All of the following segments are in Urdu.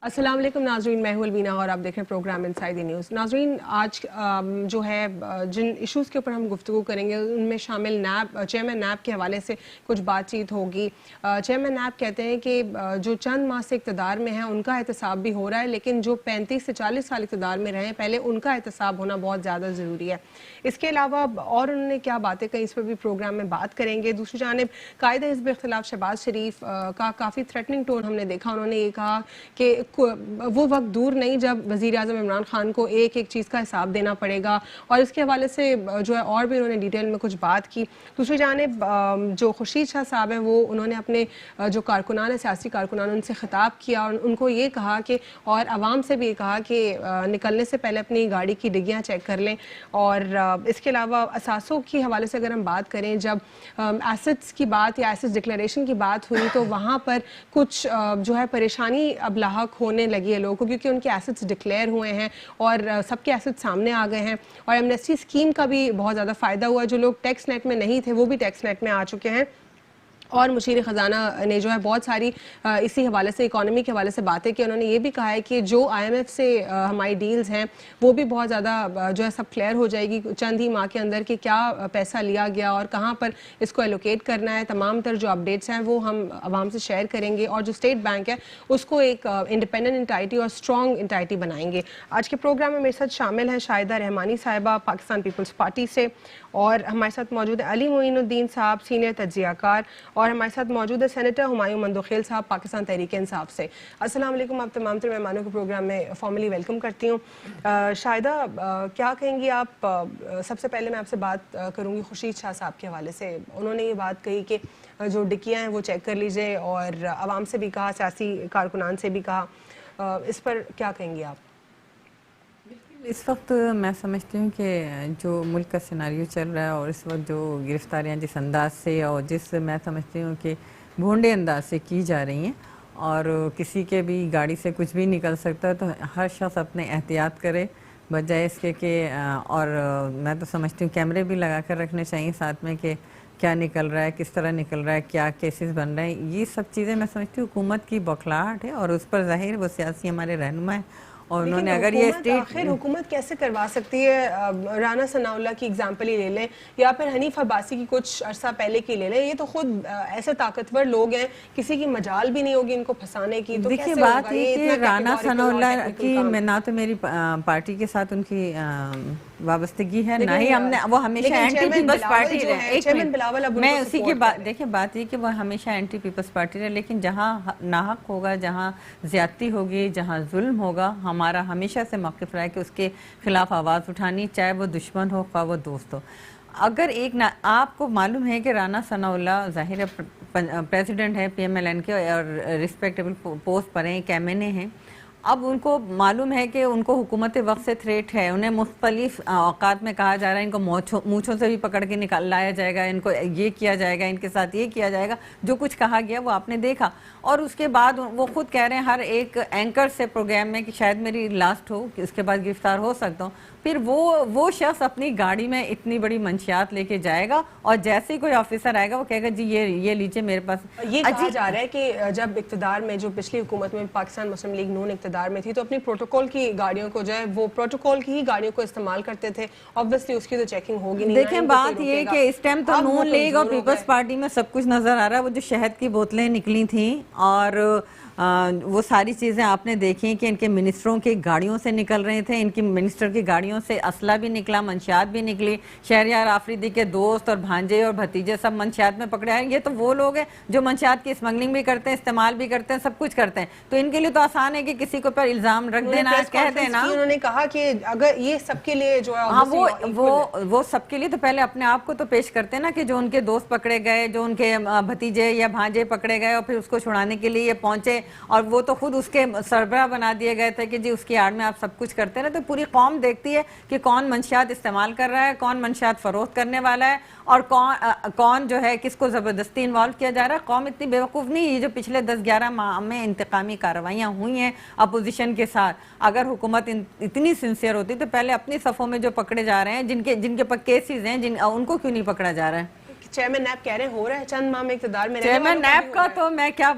السلام علیکم ناظرین، میں ہوں الوینا اور آپ دیکھ رہے ہیں پروگرام انسائیڈ دی نیوز۔ ناظرین، آج جو ہے جن ایشوز کے اوپر ہم گفتگو کریں گے ان میں شامل نیب چیئرمین نیب کے حوالے سے کچھ بات چیت ہوگی۔ چیئرمین نیب کہتے ہیں کہ جو چند ماہ سے اقتدار میں ہیں ان کا احتساب بھی ہو رہا ہے، لیکن جو 35 سے 40 سال اقتدار میں رہے ہیں پہلے ان کا احتساب ہونا بہت زیادہ ضروری ہے۔ اس کے علاوہ اور انہوں نے کیا باتیں کہیں اس پر بھی پروگرام میں بات کریں گے۔ دوسری جانب قائد حزب اختلاف شہباز شریف کا کافی تھریٹننگ ٹون ہم نے دیکھا۔ انہوں نے یہ کہا کہ وہ وقت دور نہیں جب وزیر اعظم عمران خان کو ایک ایک چیز کا حساب دینا پڑے گا، اور اس کے حوالے سے جو ہے اور بھی انہوں نے ڈیٹیل میں کچھ بات کی۔ دوسری جانب جو خورشید شاہ صاحب ہیں وہ انہوں نے اپنے جو کارکنان ہیں، سیاسی کارکنان، ان سے خطاب کیا اور ان کو یہ کہا کہ اور عوام سے بھی یہ کہا کہ نکلنے سے پہلے اپنی گاڑی کی ڈگیاں چیک کر لیں۔ اور اس کے علاوہ اثاثوں کی حوالے سے اگر ہم بات کریں، جب ایسٹس کی بات یا ایسٹس ڈکلیریشن کی بات ہوئی تو وہاں پر کچھ جو ہے پریشانی اب لاحق ہونے لگی ہے لوگوں کو، کیونکہ ان کے ایسٹس ڈکلیئر ہوئے ہیں اور سب کے ایسٹس سامنے آ گئے ہیں، اور ایمنیسٹی اسکیم کا بھی بہت زیادہ فائدہ ہوا۔ جو لوگ ٹیکس نیٹ میں نہیں تھے وہ بھی ٹیکس نیٹ میں آ چکے ہیں، اور مشیر خزانہ نے جو ہے بہت ساری اسی حوالے سے اکانومی کے حوالے سے باتیں کی۔ انہوں نے یہ بھی کہا ہے کہ جو آئی ایم ایف سے ہماری ڈیلز ہیں وہ بھی بہت زیادہ جو ہے سب کلیئر ہو جائے گی چند ہی ماہ کے اندر کہ کیا پیسہ لیا گیا اور کہاں پر اس کو ایلوکیٹ کرنا ہے۔ تمام تر جو اپڈیٹس ہیں وہ ہم عوام سے شیئر کریں گے، اور جو اسٹیٹ بینک ہے اس کو ایک انڈیپینڈنٹ انٹائٹی اور اسٹرانگ انٹائٹی بنائیں گے۔ آج کے پروگرام میں میرے ساتھ شامل ہیں شاہدہ رحمانی صاحبہ پاکستان پیپلز پارٹی سے، اور ہمارے ساتھ موجود ہے علی معین الدین صاحب سینئر تجزیہ کار، اور ہمارے ساتھ موجود ہے سینیٹر ہمایوں مندوخیل صاحب پاکستان تحریک انصاف سے۔ السلام علیکم، آپ تمام تر مہمانوں کو پروگرام میں فارملی ویلکم کرتی ہوں۔ شاہدہ، کیا کہیں گی آپ؟ سب سے پہلے میں آپ سے بات کروں گی خورشید شاہ صاحب کے حوالے سے۔ انہوں نے یہ بات کہی کہ جو ڈکیاں ہیں وہ چیک کر لیجئے، اور عوام سے بھی کہا، سیاسی کارکنان سے بھی کہا، اس پر کیا کہیں گی آپ؟ اس وقت میں سمجھتی ہوں کہ جو ملک کا سیناریو چل رہا ہے اور اس وقت جو گرفتاریاں جس انداز سے اور جس میں سمجھتی ہوں کہ بھونڈے انداز سے کی جا رہی ہیں، اور کسی کے بھی گاڑی سے کچھ بھی نکل سکتا ہے، تو ہر شخص اپنے احتیاط کرے بجائے اس کے کہ اور میں تو سمجھتی ہوں کیمرے بھی لگا کر رکھنے چاہیے ساتھ میں کہ کیا نکل رہا ہے، کس طرح نکل رہا ہے، کیا کیسز بن رہے ہیں۔ یہ سب چیزیں میں سمجھتی ہوں حکومت کی بوکھلاہٹ ہے، اور اس پر ظاہر وہ سیاسی ہمارے رہنما ہیں، اور انہوں نے اگر یہ آخر حکومت کیسے کروا سکتی ہے؟ رانا ثناء اللہ کی اگزامپل ہی لے لیں، یا پھر حنیف عباسی کی کچھ عرصہ پہلے کی لے لیں، یہ تو خود ایسے طاقتور لوگ ہیں، کسی کی مجال بھی نہیں ہوگی ان کو پھنسانے کی۔ تو دیکھیے بات یہ کہ رانا ثناء اللہ کی میں نہ تو میری پارٹی کے ساتھ ان کی وابستگی ہے، نہ ہی ہم نے، وہ ہمیشہ اینٹی پیپلز پارٹی رہے۔ میں اسی کی بات، دیکھیں بات یہ کہ وہ ہمیشہ اینٹی پیپلز پارٹی رہے، لیکن جہاں ناحق ہوگا، جہاں زیادتی ہوگی، جہاں ظلم ہوگا، ہمارا ہمیشہ سے موقف رہا ہے کہ اس کے خلاف آواز اٹھانی، چاہے وہ دشمن ہو خواہ وہ دوست ہو۔ اگر آپ کو معلوم ہے کہ رانا ثناء اللہ ظاہر پریزیڈنٹ ہے پی ایم ایل این کے اور ریسپیکٹیبل پوسٹ پر ہیں، کیمنے ہیں، اب ان کو معلوم ہے کہ ان کو حکومت وقت سے تھریٹ ہے، انہیں مختلف اوقات میں کہا جا رہا ہے ان کو مونچھوں سے بھی پکڑ کے لایا جائے گا، ان کو یہ کیا جائے گا، ان کے ساتھ یہ کیا جائے گا، جو کچھ کہا گیا وہ آپ نے دیکھا۔ اور اس کے بعد وہ خود کہہ رہے ہیں ہر ایک اینکر سے پروگرام میں کہ شاید میری لاسٹ ہو، کہ اس کے بعد گرفتار ہو سکتا ہوں۔ پھر وہ شخص اپنی گاڑی میں اتنی بڑی منشیات لے کے جائے گا، اور جیسے ہی کوئی آفیسر آئے گا وہ کہے گا جی یہ لیجئے میرے پاس۔ یہ کہا جا رہا ہے کہ جب اقتدار میں، جو پچھلی حکومت میں پاکستان مسلم لیگ نون اقتدار میں تھی، تو اپنی پروٹوکول کی گاڑیوں کو جو ہے وہ پروٹوکول کی ہی گاڑیوں کو استعمال کرتے تھے، obviously اس کی تو چیکنگ ہوگی نہیں۔ دیکھیں بات یہ کہ اس ٹائم تو نون لیگ اور پیپلز پارٹی میں سب کچھ نظر آ رہا ہے۔ وہ جو شہد کی بوتلیں نکلی تھیں اور وہ ساری چیزیں آپ نے دیکھی کہ ان کے منسٹروں کی گاڑیوں سے نکل رہے تھے، ان کی منسٹر کی گاڑیوں سے اسلحہ بھی نکلا، منشیات بھی نکلی، شہریار آفریدی کے دوست اور بھانجے اور بھتیجے سب منشیات میں پکڑے آئے۔ یہ تو وہ لوگ ہیں جو منشیات کی اسمگلنگ بھی کرتے ہیں، استعمال بھی کرتے ہیں، سب کچھ کرتے ہیں، تو ان کے لیے تو آسان ہے کہ کسی کو پر الزام رکھ دینا، کہہ دینا۔ انہوں نے کہا کہ اگر یہ سب کے لیے جو ہے وہ سب کے لیے تو پہلے اپنے آپ کو تو پیش کرتے ہیں نا، کہ جو ان کے دوست پکڑے گئے، جو ان کے بھتیجے یا بھانجے پکڑے گئے اور پھر اس کو چھڑانے کے لیے یہ پہنچے، اور وہ تو خود اس کے سربراہ بنا دیے گئے تھے کہ جی اس کی آڑ میں آپ سب کچھ کرتے ہیں۔ تو پوری قوم دیکھتی ہے کہ کون منشیات استعمال کر رہا ہے، کون منشیات فروخت کرنے والا ہے، اور کون جو ہے کس کو زبردستی انوالو کیا جا رہا ہے۔ قوم اتنی بیوقوف نہیں ہے۔ یہ جو پچھلے 10-11 ماہ میں انتقامی کارروائیاں ہوئی ہیں اپوزیشن کے ساتھ، اگر حکومت اتنی سنسیئر ہوتی تو پہلے اپنی صفوں میں جو پکڑے جا رہے ہیں، جن کے پاس کیسز ہیں، ان کو کیوں نہیں پکڑا جا رہا ہے؟ چیئرمین نیب کہہ رہے ہیں ہو رہا ہے چند ماہ میں اقتدار میں. چیئرمین نیب کا تو میں کیا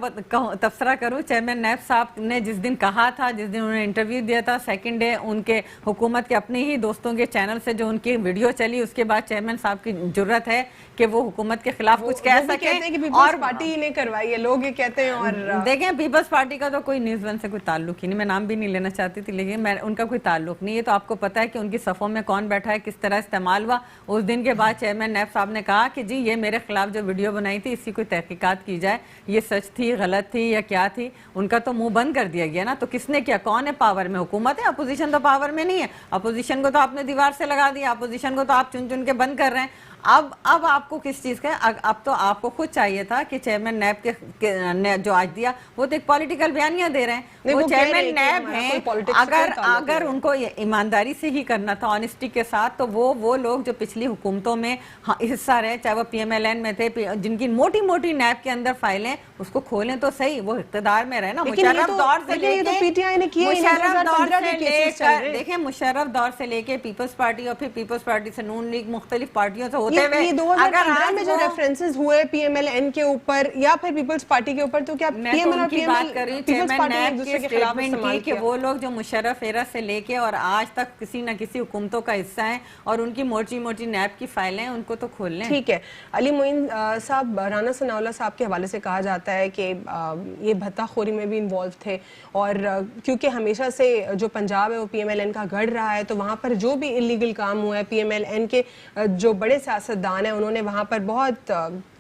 تبصرہ کروں. چیئرمین نیب صاحب نے جس دن کہا تھا, جس دن انہوں نے انٹرویو دیا تھا, سیکنڈ ڈے ان کے حکومت کے اپنے ہی دوستوں کے چینل سے جو ان کی ویڈیو چلی, اس کے بعد چیئرمین صاحب کی جرت ہے کہ وہ حکومت کے خلاف کچھ کہہ سکیں. اور پارٹی نے کروائی ہے, لوگ یہ کہتے ہیں. اور دیکھیں پیپلز پارٹی کا تو کوئی نیوز ون سے کوئی تعلق ہی نہیں, میں نام بھی نہیں لینا چاہتی تھی, لیکن ان کا کوئی تعلق نہیں ہے. تو آپ کو پتا ہے کہ ان کی صفوں میں کون بیٹھا ہے, کس طرح استعمال ہوا. اس دن کے بعد چیئرمین نیب صاحب نے کہا کہ جی یہ میرے خلاف جو ویڈیو بنائی تھی اس کی کوئی تحقیقات کی جائے, یہ سچ تھی, غلط تھی یا کیا تھی. ان کا تو منہ بند کر دیا گیا نا. تو کس نے کیا, کون ہے پاور میں؟ حکومت ہے, اپوزیشن تو پاور میں نہیں ہے. اپوزیشن کو تو آپ نے دیوار سے لگا دیا, اپوزیشن کو تو آپ چن چن کے بند کر رہے ہیں. اب آپ کو کس چیز کا ہے؟ اب تو آپ کو خود چاہیے تھا کہ چیئرمین نیب کے جو آج دیا وہ تو ایک پولیٹیکل بیانیہ دے رہے ہیں. وہ چیئرمین نیب ہیں, اگر ان کو ایمانداری سے ہی کرنا تھا, آنیسٹی کے ساتھ, تو وہ لوگ جو پچھلی حکومتوں میں حصہ رہے, چاہے وہ پی ایم ایل این میں تھے, جن کی موٹی موٹی نیب کے اندر فائلیں, اس کو کھولیں تو صحیح. وہ اقتدار میں رہے نا, مشرف دور سے لے کے دیکھیں, مشرف دور سے لے کے پیپلز پارٹی اور پھر پیپلز پارٹی سے نون لیگ, مختلف پارٹیوں سے ہوتے ہوئے, یہ 2015 میں جو ریفرنسز ہوئے پی ایم ایل این کے اوپر یا پھر پیپلز پارٹی کے اوپر, تو کیا پی ایم ایل اور پی ایم ایل پیپلز پارٹی ایک دوسرے کے خلاف استعمال کیا؟ کہ وہ لوگ جو مشرف ایرا سے لے کے اور آج تک کسی نہ کسی حکومتوں کا حصہ ہیں اور ان کی موٹی موٹی نیب کی فائلیں, ان کو تو کھول لیں. ٹھیک ہے. علی معین صاحب, رانا ثناء اللہ صاحب کے حوالے سے کہا جاتا ہے کہ یہ بھتہ خوری میں بھی انوالو تھے, اور کیونکہ ہمیشہ سے جو پنجاب ہے وہ پی ایم ایل این کا گڑھ رہا ہے, تو وہاں پر جو بھی انلیگل کام ہوا ہے, پی ایم ایل این کے جو بڑے سیاستدان ہیں انہوں نے وہاں پر بہت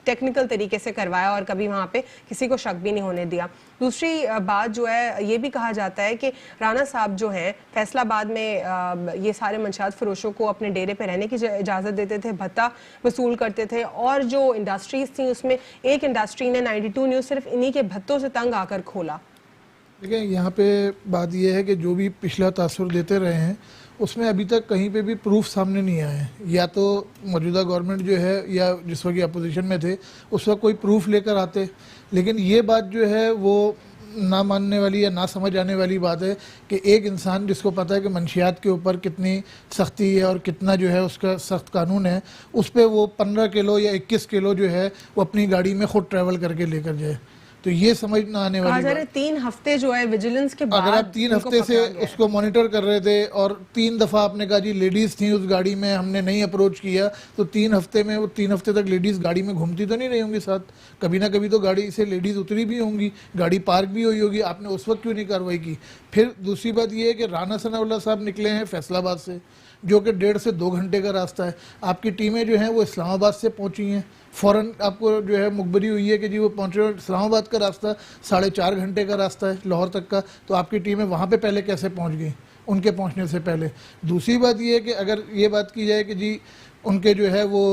ٹیکنیکل طریقے سے کروایا اور کبھی وہاں پہ کسی کو شک بھی نہیں ہونے دیا. دوسری بات جو ہے, یہ بھی کہا جاتا ہے کہ رانا صاحب جو ہیں فیصل آباد میں یہ سارے منشیات فروشوں کو اپنے ڈیرے پہ رہنے کی اجازت دیتے تھے, بھتہ وصول کرتے تھے, اور جو انڈسٹریز تھیں اس میں ایک انڈسٹری نے 92 نیوز صرف انہی کے بھتوں سے تنگ آ کر کھولا. دیکھیں یہاں پہ بات یہ ہے کہ جو بھی پچھلا تاثر دیتے رہے ہیں اس میں ابھی تک کہیں پہ بھی پروف سامنے نہیں آئے ہیں. یا تو موجودہ گورنمنٹ جو ہے یا جس وقت اپوزیشن میں تھے اس وقت کوئی پروف لے کر آتے, لیکن یہ بات جو ہے وہ نہ ماننے والی یا نہ سمجھ آنے والی بات ہے کہ ایک انسان جس کو پتہ ہے کہ منشیات کے اوپر کتنی سختی ہے اور کتنا جو ہے اس کا سخت قانون ہے, اس پہ وہ 15 کلو یا 21 کلو جو ہے وہ اپنی گاڑی میں خود ٹریول کر کے لے کر جائے, تو یہ سمجھ نہ آنے والی بات. 3 ہفتے جو ہے ویجیلنس کے بعد, اگر آپ 3 ہفتے سے اس کو مانیٹر کر رہے تھے اور 3 دفعہ آپ نے کہا جی لیڈیز تھیں اس گاڑی میں, ہم نے نہیں اپروچ کیا, تو 3 ہفتے میں وہ 3 ہفتے تک لیڈیز گاڑی میں گھومتی تو نہیں رہی ہوں گی ساتھ, کبھی نہ کبھی تو گاڑی سے لیڈیز اتری بھی ہوں گی, گاڑی پارک بھی ہوئی ہوگی, آپ نے اس وقت کیوں نہیں کارروائی کی؟ پھر دوسری بات یہ ہے کہ رانا ثناء اللہ صاحب نکلے ہیں فیصل آباد سے, جو کہ 1.5 سے 2 گھنٹے کا راستہ ہے. آپ کی ٹیمیں جو ہیں وہ اسلام آباد سے پہنچی ہیں, فوراً آپ کو جو ہے مخبری ہوئی ہے کہ جی وہ پہنچے, اسلام آباد کا راستہ 4.5 گھنٹے کا راستہ ہے لاہور تک کا, تو آپ کی ٹیمیں وہاں پہ پہلے کیسے پہنچ گئی ان کے پہنچنے سے پہلے؟ دوسری بات یہ ہے کہ اگر یہ بات کی جائے کہ جی ان کے جو ہے وہ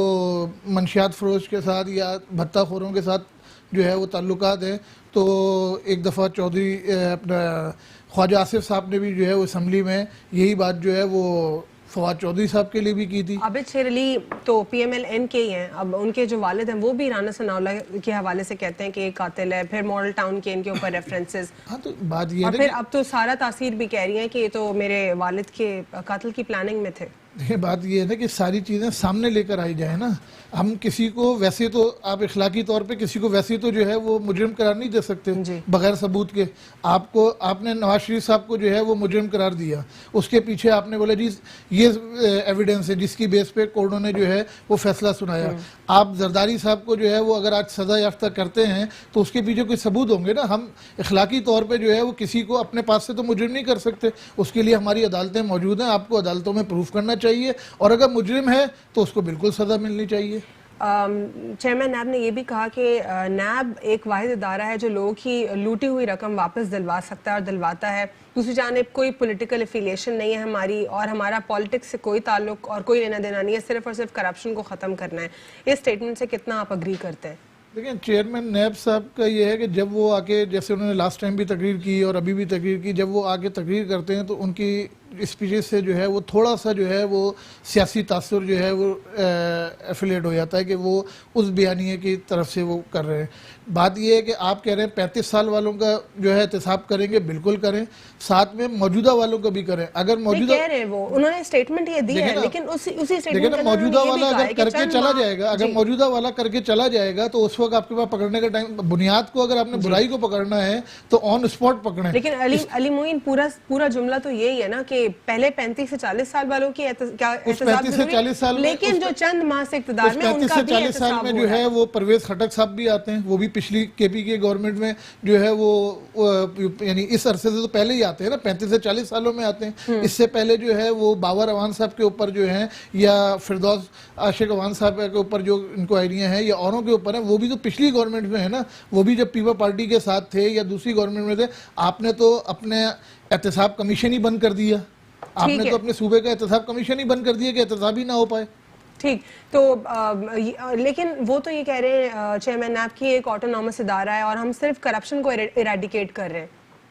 منشیات فروش کے ساتھ یا بھتہ خوروں کے ساتھ جو ہے وہ تعلقات ہیں, تو ایک دفعہ چودھری اپنا خواجہ آصف صاحب نے بھی جو ہے وہ اسمبلی میں یہی بات جو ہے وہ فواد چودھری صاحب کے لیے بھی کی تھی. عابد شیر علی تو پی ایم ایل این کے ہی ہیں, اب ان کے جو والد ہیں وہ بھی رانا ثناء اللہ کے حوالے سے کہتے ہیں کہ یہ قاتل ہے, پھر ماڈل ٹاؤن کے ان کے اوپر ریفرنسز. ہاں تو بات یہ ہے, اور پھر اب تو سارا تاثیر بھی کہہ رہی ہیں کہ یہ تو میرے والد کے قاتل کی پلاننگ میں تھے. دیکھیں بات یہ ہے نا کہ ساری چیزیں سامنے لے کر آئی جائیں نا. ہم کسی کو ویسے تو آپ اخلاقی طور پہ کسی کو ویسے تو جو ہے وہ مجرم قرار نہیں دے سکتے بغیر ثبوت کے. آپ نے نواز شریف صاحب کو جو ہے وہ مجرم قرار دیا, اس کے پیچھے آپ نے بولا جی یہ ایویڈنس ہے جس کی بیس پہ کورٹوں نے جو ہے وہ فیصلہ سنایا. آپ زرداری صاحب کو جو ہے وہ اگر آج سزا یافتہ کرتے ہیں تو اس کے پیچھے کوئی ثبوت ہوں گے نا. ہم اخلاقی طور پہ جو ہے وہ کسی کو اپنے پاس سے تو مجرم نہیں کر سکتے, اس کے لیے ہماری عدالتیں موجود ہیں, آپ کو عدالتوں میں پروف کرنا چاہیے, اور اگر مجرم ہے تو اس کو بالکل سزا ملنی چاہیے. چیئرمین نیب نے یہ بھی کہا کہ نیب ایک واحد ادارہ ہے جو لوگوں کی لوٹی ہوئی رقم واپس دلوا سکتا ہے اور دلواتا ہے. دوسری جانب کوئی پولیٹیکل افیلیشن نہیں ہے ہماری, اور ہمارا پالیٹکس سے کوئی تعلق اور کوئی لینا دینا نہیں ہے, صرف اور صرف کرپشن کو ختم کرنا ہے. اس اسٹیٹمنٹ سے کتنا آپ اگری کرتے ہیں؟ دیکھیں چیئرمین نیب صاحب کا یہ ہے کہ جب وہ آ کے, جیسے انہوں نے لاسٹ ٹائم بھی تقریر کی اور ابھی بھی تقریر کی, جب وہ آ کے تقریر کرتے ہیں تو ان کی اسپیچز سے جو ہے وہ تھوڑا سا جو ہے وہ سیاسی تاثر جو ہے وہ ایفیلیٹ ہو جاتا ہے کہ وہ اس بیانیے کی طرف سے وہ کر رہے ہیں. بات یہ ہے کہ آپ کہہ رہے ہیں 35 سال والوں کا جو ہے احتساب کریں گے, بالکل کریں, ساتھ میں موجودہ والوں کا بھی کریں. اگر موجودہ کہہ رہے ہیں وہ انہوں نے اسٹیٹمنٹ یہ دی ہے, لیکن اسی دیکھیں نا موجودہ والا اگر کر کے چلا جائے گا, اگر موجودہ والا کر کے چلا جائے گا تو اس وقت آپ کے پاس پکڑنے کا ٹائم, بنیاد کو اگر آپ نے برائی کو پکڑنا ہے تو آن اسپاٹ پکڑیں. لیکن علی معین پورا جملہ تو یہی ہے نا کہ پہلے 35 سے 40 سال والوں کی احتساب ضروری, لیکن جو چند ماہ سے اقتدار میں ان کا بھی 40 سال میں جو ہے وہ پرویز خٹک صاحب بھی آتے ہیں, وہ بھی پچھلی کے پی کے گورنمنٹ میں جو ہے وہ یعنی اس عرصے سے تو پہلے ہی آتے ہیں نا, 35 سے 40 سالوں میں آتے ہیں. اس سے پہلے جو ہے وہ باور اوان صاحب کے اوپر جو ہیں یا فردوس عاشق اوان صاحب کے اوپر جو انکوائریاں ہیں یا اوروں کے اوپر ہیں, وہ بھی تو پچھلی گورنمنٹ میں ہے نا, وہ بھی جب پیپل پارٹی کے ساتھ تھے یا دوسری گورنمنٹ میں تھے. آپ نے تو اپنے احتساب کمیشن ہی بند کر دیا, آپ نے تو اپنے صوبے کا احتساب کمیشن ہی بند کر دیا کہ احتساب ہی نہ ہو پائے. ٹھیک, تو لیکن وہ تو یہ کہہ رہے ہیں چیئرمین نیب کی ایک آٹونومس ادارہ ہے اور ہم صرف کرپشن کو ایریڈیکیٹ کر رہے ہیں.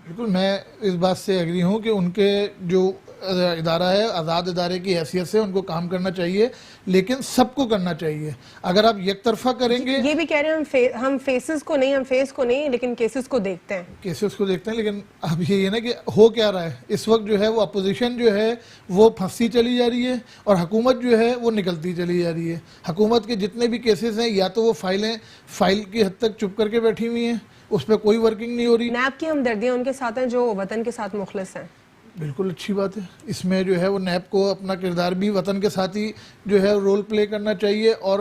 بالکل میں اس بات سے ایگری ہوں کہ ان کے جو ادارہ ہے آزاد ادارے کی حیثیت سے ان کو کام کرنا چاہیے, لیکن سب کو کرنا چاہیے. اگر آپ یک طرفہ کریں گے, یہ بھی کہہ رہے ہیں ہم فیس کو نہیں لیکن کیسز کو دیکھتے ہیں, لیکن اب یہ نا کہ ہو کیا رہا ہے اس وقت جو ہے وہ اپوزیشن جو ہے وہ پھنستی چلی جا رہی ہے اور حکومت جو ہے وہ نکلتی چلی جا رہی ہے. حکومت کے جتنے بھی کیسز ہیں یا تو وہ فائل کی حد تک چپ کر کے بیٹھی ہوئی ہیں, اس پہ کوئی ورکنگ نہیں ہو رہی. نیب کی ہمدردیاں ان کے ساتھ ہیں جو وطن کے ساتھ مخلص ہیں. بالکل اچھی بات ہے, اس میں جو ہے وہ نیب کو اپنا کردار بھی وطن کے ساتھ ہی جو ہے رول پلے کرنا چاہیے. اور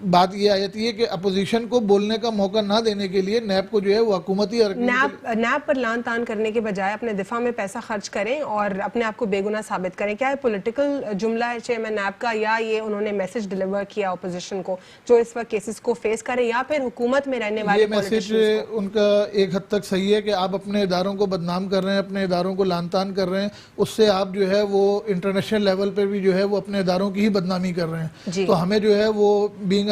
بات یہ آ جاتی ہے کہ اپوزیشن کو بولنے کا موقع نہ دینے کے لیے نیب کو جو ہے وہ حکومتی نیب پر لان تان کرنے کے بجائے اپنے دفاع میں پیسہ خرچ کریں اور اپنے آپ کو بے گناہ ثابت کریں. کیا یہ پولیٹیکل جملہ ہے چیئرمین نیب کا, یا یہ انہوں نے میسج ڈیلیور کیا اپوزیشن کو جو اس وقت کیسز کو فیس کریں, یا پھر حکومت میں رہنے والے یہ میسج ان کا ایک حد تک صحیح ہے کہ آپ اپنے اداروں کو بدنام کر رہے ہیں, اپنے اداروں کو لان تان کر رہے ہیں, اس سے آپ جو ہے وہ انٹرنیشنل لیول پہ بھی جو ہے وہ اپنے اداروں کی ہی بدنامی کر رہے ہیں. تو ہمیں جو ہے وہ بینگ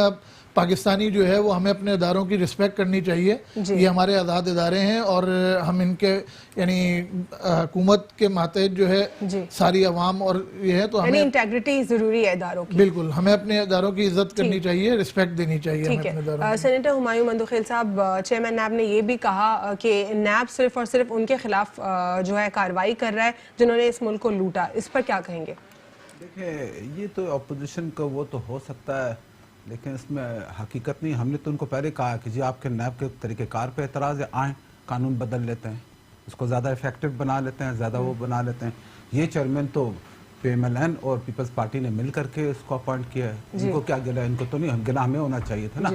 پاکستانی جو ہے وہ ہمیں اپنے اداروں کی رسپیکٹ کرنی چاہیے. یہ ہمارے آزاد ادارے ہیں اور ہم ان کے یعنی حکومت کے ماتحت جو ہے ساری عوام اور یہ ہے تو ہمیں انٹیگریٹی ضروری ہے اداروں کی. بالکل ہمیں اپنے اداروں کی عزت کرنی چاہیے, رسپیکٹ دینی چاہیے ہمیں اپنے اداروں کی. سینیٹر ہمایوں مندوخیل صاحب, چیئرمین نیب نے یہ بھی کہا کہ نیب صرف اور صرف ان کے خلاف جو ہے کارروائی کر رہا ہے جنہوں نے اس ملک کو لوٹا. اس پر کیا کہیں گے؟ دیکھیں یہ تو اپوزیشن کا وہ تو ہو سکتا ہے, لیکن اس میں حقیقت نہیں. ہم نے تو ان کو پہلے کہا کہ جی آپ کے نیب کے طریقہ کار پہ اعتراض ہے, آئیں قانون بدل لیتے ہیں, اس کو زیادہ افیکٹو بنا لیتے ہیں, زیادہ وہ بنا لیتے ہیں. یہ چیئرمین تو پی ایم ایل این اور پیپلز پارٹی نے مل کر کے اس کو اپوائنٹ کیا ہے. ان کو کیا گلا, ان کو تو نہیں, گلا ہمیں ہونا چاہیے تھا نا.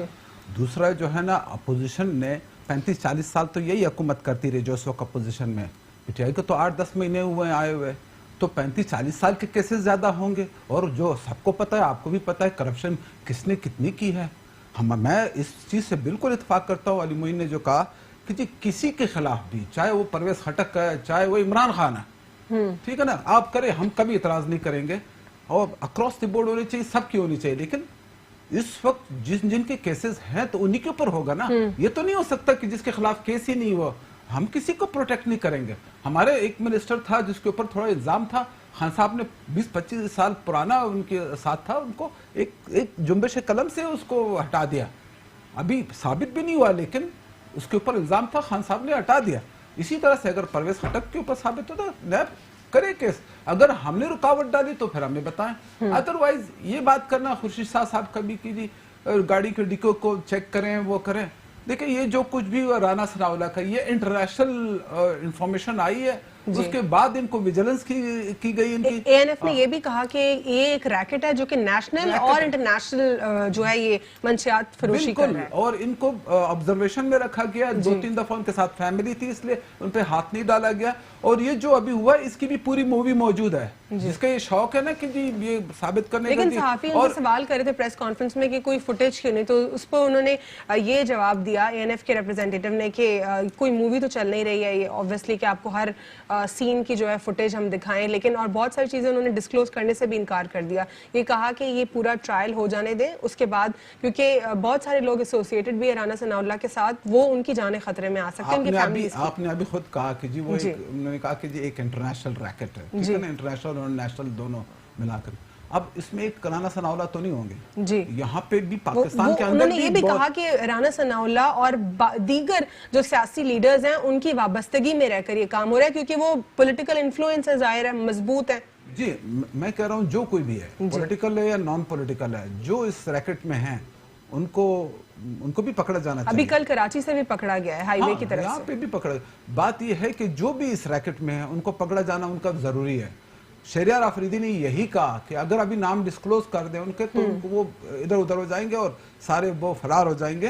دوسرا جو ہے نا اپوزیشن نے 35-40 سال تو یہی حکومت کرتی رہی جو اس وقت اپوزیشن میں. پی ٹی آئی کو تو 8-10 مہینے ہوئے ہیں آئے ہوئے, تو 35-40 سال کے کیسز زیادہ ہوں گے. اور جو سب کو پتہ ہے, آپ کو بھی پتہ ہے کرپشن کس نے کتنی کی ہے. میں اس چیز سے بالکل اتفاق کرتا ہوں علی معین نے جو کہا کہ جی کسی کے خلاف بھی, چاہے وہ پرویز خٹک ہے, چاہے وہ عمران خان ہے, ٹھیک ہے نا, آپ کریں, ہم کبھی اعتراض نہیں کریں گے. اور اکراس دی بورڈ ہونی چاہیے, سب کی ہونی چاہیے. لیکن اس وقت جن کے کیسز ہیں تو انہی کے اوپر ہوگا نا. یہ تو نہیں ہو سکتا کہ جس کے خلاف کیس ہی نہیں ہوا ہم کسی کو پروٹیکٹ نہیں کریں گے. ہمارے ایک منسٹر تھا جس کے اوپر تھوڑا الزام تھا, خان صاحب نے 20-25 سال پرانا ان کے ساتھ تھا, ان کو ایک جنبش قلم سے اس کو ہٹا دیا. ابھی ثابت بھی نہیں ہوا لیکن اس کے اوپر الزام تھا, خان صاحب نے ہٹا دیا. اسی طرح سے اگر پرویز خٹک کے اوپر ثابت ہوتا نیب کرے کیس. اگر ہم نے رکاوٹ ڈالی تو پھر ہمیں بتائیں. ادروائز یہ بات کرنا, خورشید شاہ صاحب کبھی کی جی گاڑی کے ڈکو کو چیک کریں, وہ کریں. دیکھیں یہ جو کچھ بھی رانا ثناءاللہ کا, یہ انٹرنیشنل انفارمیشن آئی ہے, اس کے بعد ان کو ویجیلنس کی گئی. ان کی اے این ایف نے یہ بھی کہا کہ یہ ایک ریکٹ ہے جو کہ نیشنل اور انٹرنیشنل جو ہے یہ منشیات فروشی کر رہا ہے. اور ان کو آبزرویشن میں رکھا گیا, 2-3 دفعہ ان کے ساتھ فیملی تھی اس لیے ان پہ ہاتھ نہیں ڈالا گیا. اور یہ جو ابھی ہوا اس کی بھی پوری مووی موجود ہے, جس کا یہ شوق ہے نا کہ جی یہ ثابت کرنے کا. لیکن صحافی ان سے سوال کر رہے تھے پریس کانفرنس میں کہ کوئی فوٹیج کیوں نہیں, تو اس پر انہوں نے یہ جواب دیا اے این ایف کے ریپرزینٹیٹیو نے کہ کوئی مووی تو چل نہیں رہی ہے, یہ obviously کہ آپ کو ہر سین کی جو ہے فوٹیج ہم دکھائیں, لیکن اور بہت ساری چیزیں انہوں نے ڈسکلوز کرنے سے بھی انکار کر دیا. یہ کہا کہ یہ پورا ٹرائل ہو جانے دیں, اس کے بعد کیونکہ بہت سارے لوگ ایسوسیٹڈ بھی ہے رانا ثناء اللہ کے ساتھ, وہ ان کی جانیں خطرے میں آ سکتے ہیں. ان کی فیملی آپ نے ابھی خود کہا کہ جی وہ انہوں نے کہا کہ جی ایک انٹرنیشنل ریکٹ ہے, ٹھیک ہے نا, انٹرنیشنل اور نیشنل دونوں ملا کر. اب اس میں ایک رانا ثناء اللہ تو نہیں ہوں گے جی, یہاں پہ بھی پاکستان کے اندر انہوں نے یہ بھی کہا کہ رانا ثناء اللہ اور دیگر جو سیاسی لیڈرز ہیں ان کی وابستگی میں رہ کر یہ کام ہو رہا ہے, کیونکہ وہ پولیٹیکل انفلوئنس ہے, ظاہر ہے مضبوط ہے. جی میں کہہ رہا ہوں جو کوئی بھی ہے, پولیٹیکل ہے یا نان پولیٹیکل ہے, جو اس ریکٹ میں ہیں ان کو بھی پکڑا جانا چاہیے. ابھی کل کراچی سے بھی پکڑا گیا ہے ہائی وے کی طرف سے. یہاں پہ بھی پکڑا. بات یہ ہے کہ جو بھی اس ریکٹ میں ہیں ان کو پکڑا جانا ان کا ضروری ہے. شہریار آفریدی نے یہی کہا کہ اگر ابھی نام ڈسکلوز کر دیں ان کے تو وہ ادھر ادھر ہو جائیں گے اور سارے وہ فرار ہو جائیں گے.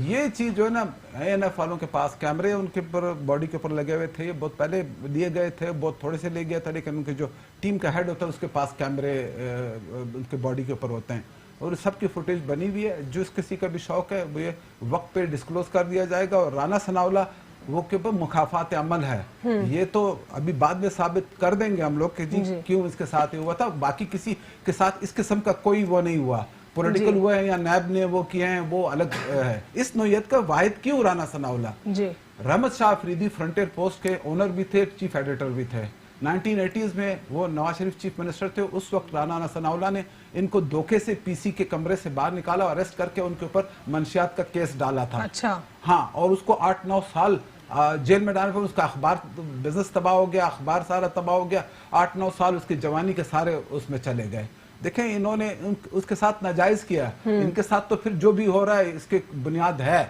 یہ چیز جو ہے نا INF والوں کے پاس کیمرے ان کے اوپر باڈی کے اوپر لگے ہوئے تھے, یہ بہت پہلے لیے گئے تھے, بہت تھوڑے سے لے گیا تھا, لیکن ان کے جو ٹیم کا ہیڈ ہوتا ہے اس کے پاس کیمرے ان کے باڈی کے اوپر ہوتے ہیں اور سب کی فوٹیج بنی ہوئی ہے. جو کسی کا بھی شوق ہے وہ یہ وقت پہ ڈسکلوز کر دیا جائے گا. اور رانا ثناء اللہ وہ کے اوپر مخافات عمل ہے, یہ تو ابھی بعد میں ثابت کر دیں گے ہم لوگ کہ جی کیوں اس کے ساتھ ہوا تھا. باقی کسی کے ساتھ اس قسم کا کوئی وہ نہیں ہوا, پولیٹیکل ہوا ہے یا نیب نے وہ کیے ہیں وہ الگ ہے. اس نوعیت کا واحد کیوں رانا ثناء اللہ. رحمت شاہ آفریدی فرنٹیئر پوسٹ کے اونر بھی تھے, چیف ایڈیٹر بھی تھے. 1980s میں وہ نواز شریف چیف منسٹر تھے, اس وقت رانا ثناء اللہ نے ان کو دھوکے سے PC کے کمرے سے باہر نکالا اور اریسٹ کر کے ان کے اوپر منشیات کا کیس ڈالا تھا. اچھا ہاں, اور اس کو 8-9 سال جیل میں ڈالنے پر اس کا اخبار بزنس تباہ ہو گیا, اخبار سارا تباہ ہو گیا. 8-9 سال اس کی جوانی کے سارے اس میں چلے گئے. دیکھیں انہوں نے اس کے ساتھ ناجائز کیا, ان کے ساتھ تو پھر جو بھی ہو رہا ہے اس کی بنیاد ہے,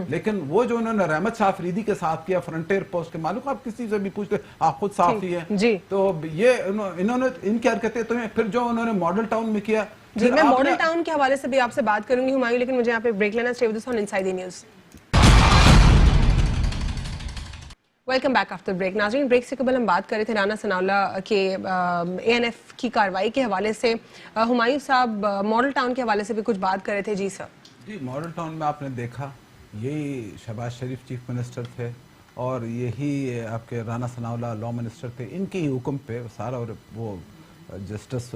لیکن وہ جو انہوں نے رحمت شاہ آفریدی کے ساتھ کیا فرنٹیئر پوسٹ کے معلوم, آپ کسی سے بھی پوچھتے, آپ خود صحافی ہیں, تو یہ انہوں نے ان کی حرکتیں تو پھر جو انہوں نے ماڈل ٹاؤن میں کیا. جی میں ماڈل ٹاؤن کے حوالے سے بھی آپ سے بات کروں گی ہمایوں, لیکن مجھے یہاں پہ بریک لینا چاہیے. On inside the news. Welcome back after break. ناظرین, بریک سے قبل ہم بات کر رہے تھے رانا ثناء اللہ کے ANF کی کارروائی کے حوالے سے. ہمایوں صاحب ماڈل ٹاؤن کے حوالے سے بھی کچھ بات کر رہے تھے. جی سر. جی ماڈل ٹاؤن میں آپ نے دیکھا یہی شہباز شریف چیف منسٹر تھے اور یہی آپ کے رانا ثناء اللہ لا منسٹر تھے. ان کے ہی حکم پہ سارا, اور وہ جسٹس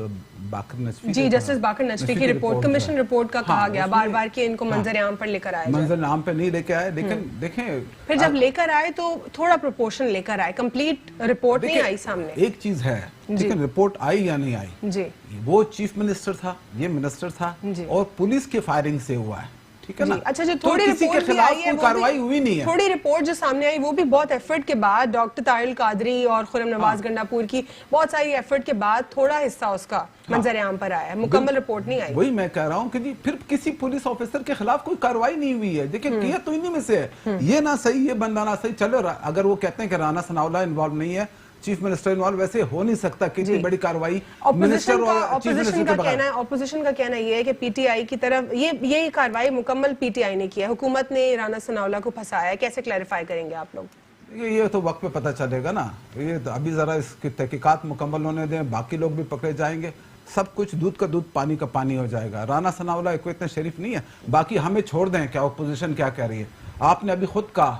باقر نجفی, جی جسٹس باقر نجفی کی رپورٹ, کمیشن رپورٹ کا کہا گیا بار بار کہ ان کو منظر عام پر لے کر آئے. منظر عام پہ نہیں لے کے آئے, لیکن دیکھیں پھر جب لے کر آئے تو تھوڑا پروپورشن لے کر آئے, کمپلیٹ رپورٹ نہیں آئی سامنے. ایک چیز ہے, لیکن رپورٹ آئی یا نہیں آئی, جی وہ چیف منسٹر تھا, یہ منسٹر تھا, اور پولیس کے فائرنگ سے ہوا ہے, ٹھیک ہے نا. اچھا جو تھوڑی رپورٹ بھی آئی ہے, کارروائی ہوئی نہیں ہے, تھوڑی رپورٹ جو سامنے آئی وہ بھی بہت ایفرٹ کے بعد, ڈاکٹر طاہر القادری اور خرم نواز گنڈاپور کی بہت ساری ایفرٹ کے بعد تھوڑا حصہ اس کا منظر عام پر آیا ہے, مکمل رپورٹ نہیں آئی. وہی میں کہہ رہا ہوں کہ جی پھر کسی پولیس آفیسر کے خلاف کوئی کارروائی نہیں ہوئی ہے. دیکھیں کیا تو انہی میں سے ہے, یہ نہ صحیح, یہ بندہ نہ صحیح. چلو اگر وہ کہتے ہیں کہ رانا ثناء اللہ انوالو نہیں ہے, چیف منسٹر انوالو, ویسے ہو نہیں سکتا کہ اتنی بڑی کارروائی منسٹر اور چیف منسٹر کے بغیر. اپوزیشن کا کہنا یہ ہے کہ PTI کی طرف یہ کارروائی مکمل PTI نے کی ہے, حکومت نے رانا ثناء اللہ کو پھنسایا ہے. کیسے کلیریفائی کریں گے آپ لوگ؟ یہ تو وقت پہ پتہ چلے گا نا, یہ ابھی ذرا اس کی تحقیقات مکمل ہونے دیں, باقی لوگ بھی پکڑے جائیں گے, سب کچھ دودھ کا دودھ پانی کا پانی ہو جائے گا. رانا ثناء اللہ کوئی اتنا شریف نہیں ہے, باقی ہمیں چھوڑ دیں کیا اپوزیشن کیا کہہ رہی ہے. آپ نے ابھی خود کہا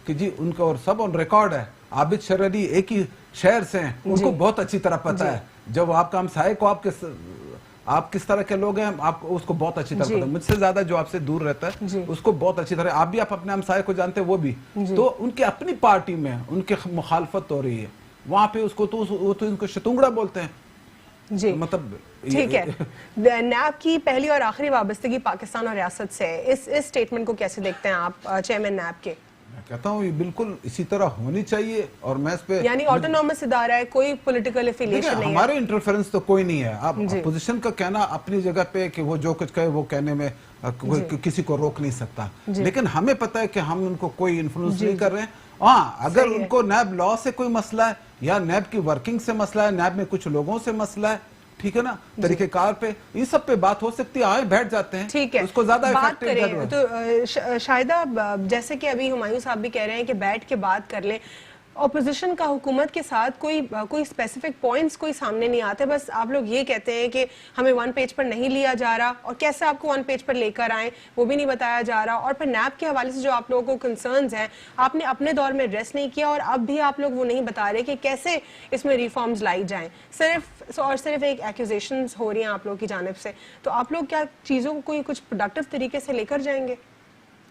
کہ جی ان کا اور سب آن ریکارڈ ہے, عابد شرری ایک ہی شہر سے ہیں, ان کو بہت اچھی طرح پتہ ہے, جب آپ کا ہمسائے کو آپ کس طرح کے لوگ ہیں آپ اس کو بہت اچھی طرح پتہ ہے, مجھ سے زیادہ جو آپ سے دور رہتا ہے اس کو بہت اچھی طرح, آپ بھی آپ اپنے ہمسائے کو جانتے ہیں, وہ بھی. تو ان کے اپنی پارٹی میں ان کے مخالفت ہو رہی ہے وہاں پہ, اس کو تو ان کو شتونگڑا بولتے ہیں. جی مطلب ٹھیک ہے. نیب کی پہلی اور آخری وابستگی پاکستان اور ریاست سے, اس سٹیٹمنٹ کو کیسے دیکھتے ہیں آپ چیئرمین نیب کے؟ میں کہتا ہوں یہ بالکل اسی طرح ہونی چاہیے, اور میں اس پہ یعنی آٹونومس ادارہ ہے, کوئی پولیٹیکل ایفیلیشن نہیں ہے, ہمارے انٹرفیرنس تو کوئی نہیں ہے. اب اپوزیشن کا کہنا اپنی جگہ پہ کہ وہ جو کچھ کہے وہ کہنے میں کسی کو روک نہیں سکتا, لیکن ہمیں پتہ ہے کہ ہم ان کو کوئی انفلوئنس نہیں کر رہے ہیں. ہاں اگر ان کو نیب لا سے کوئی مسئلہ ہے یا نیب کی ورکنگ سے مسئلہ ہے, نیب میں کچھ لوگوں سے مسئلہ ہے, ٹھیک ہے نا, طریقہ کار پہ یہ سب پہ بات ہو سکتی ہے, آئے بیٹھ جاتے ہیں, ٹھیک ہے, اس کو زیادہ بات کریں. تو شاہدہ جیسے کہ ابھی ہمایوں صاحب بھی کہہ رہے ہیں کہ بیٹھ کے بات کر لیں, اپوزیشن کا حکومت کے ساتھ کوئی اسپیسیفک پوائنٹس کوئی سامنے نہیں آتے, بس آپ لوگ یہ کہتے ہیں کہ ہمیں ون پیج پر نہیں لیا جا رہا, اور کیسے آپ کو ون پیج پر لے کر آئیں وہ بھی نہیں بتایا جا رہا, اور پھر نیب کے حوالے سے جو آپ لوگوں کو کنسرنز ہیں آپ نے اپنے دور میں ایڈریس نہیں کیا, اور اب بھی آپ لوگ وہ نہیں بتا رہے کہ کیسے اس میں ریفارمز لائی جائیں, صرف اور صرف ایک ایکوزیشنز ہو رہی ہیں آپ لوگوں کی جانب سے. تو آپ لوگ کیا چیزوں کو کوئی کچھ پروڈکٹیو طریقے سے لے کر جائیں گے؟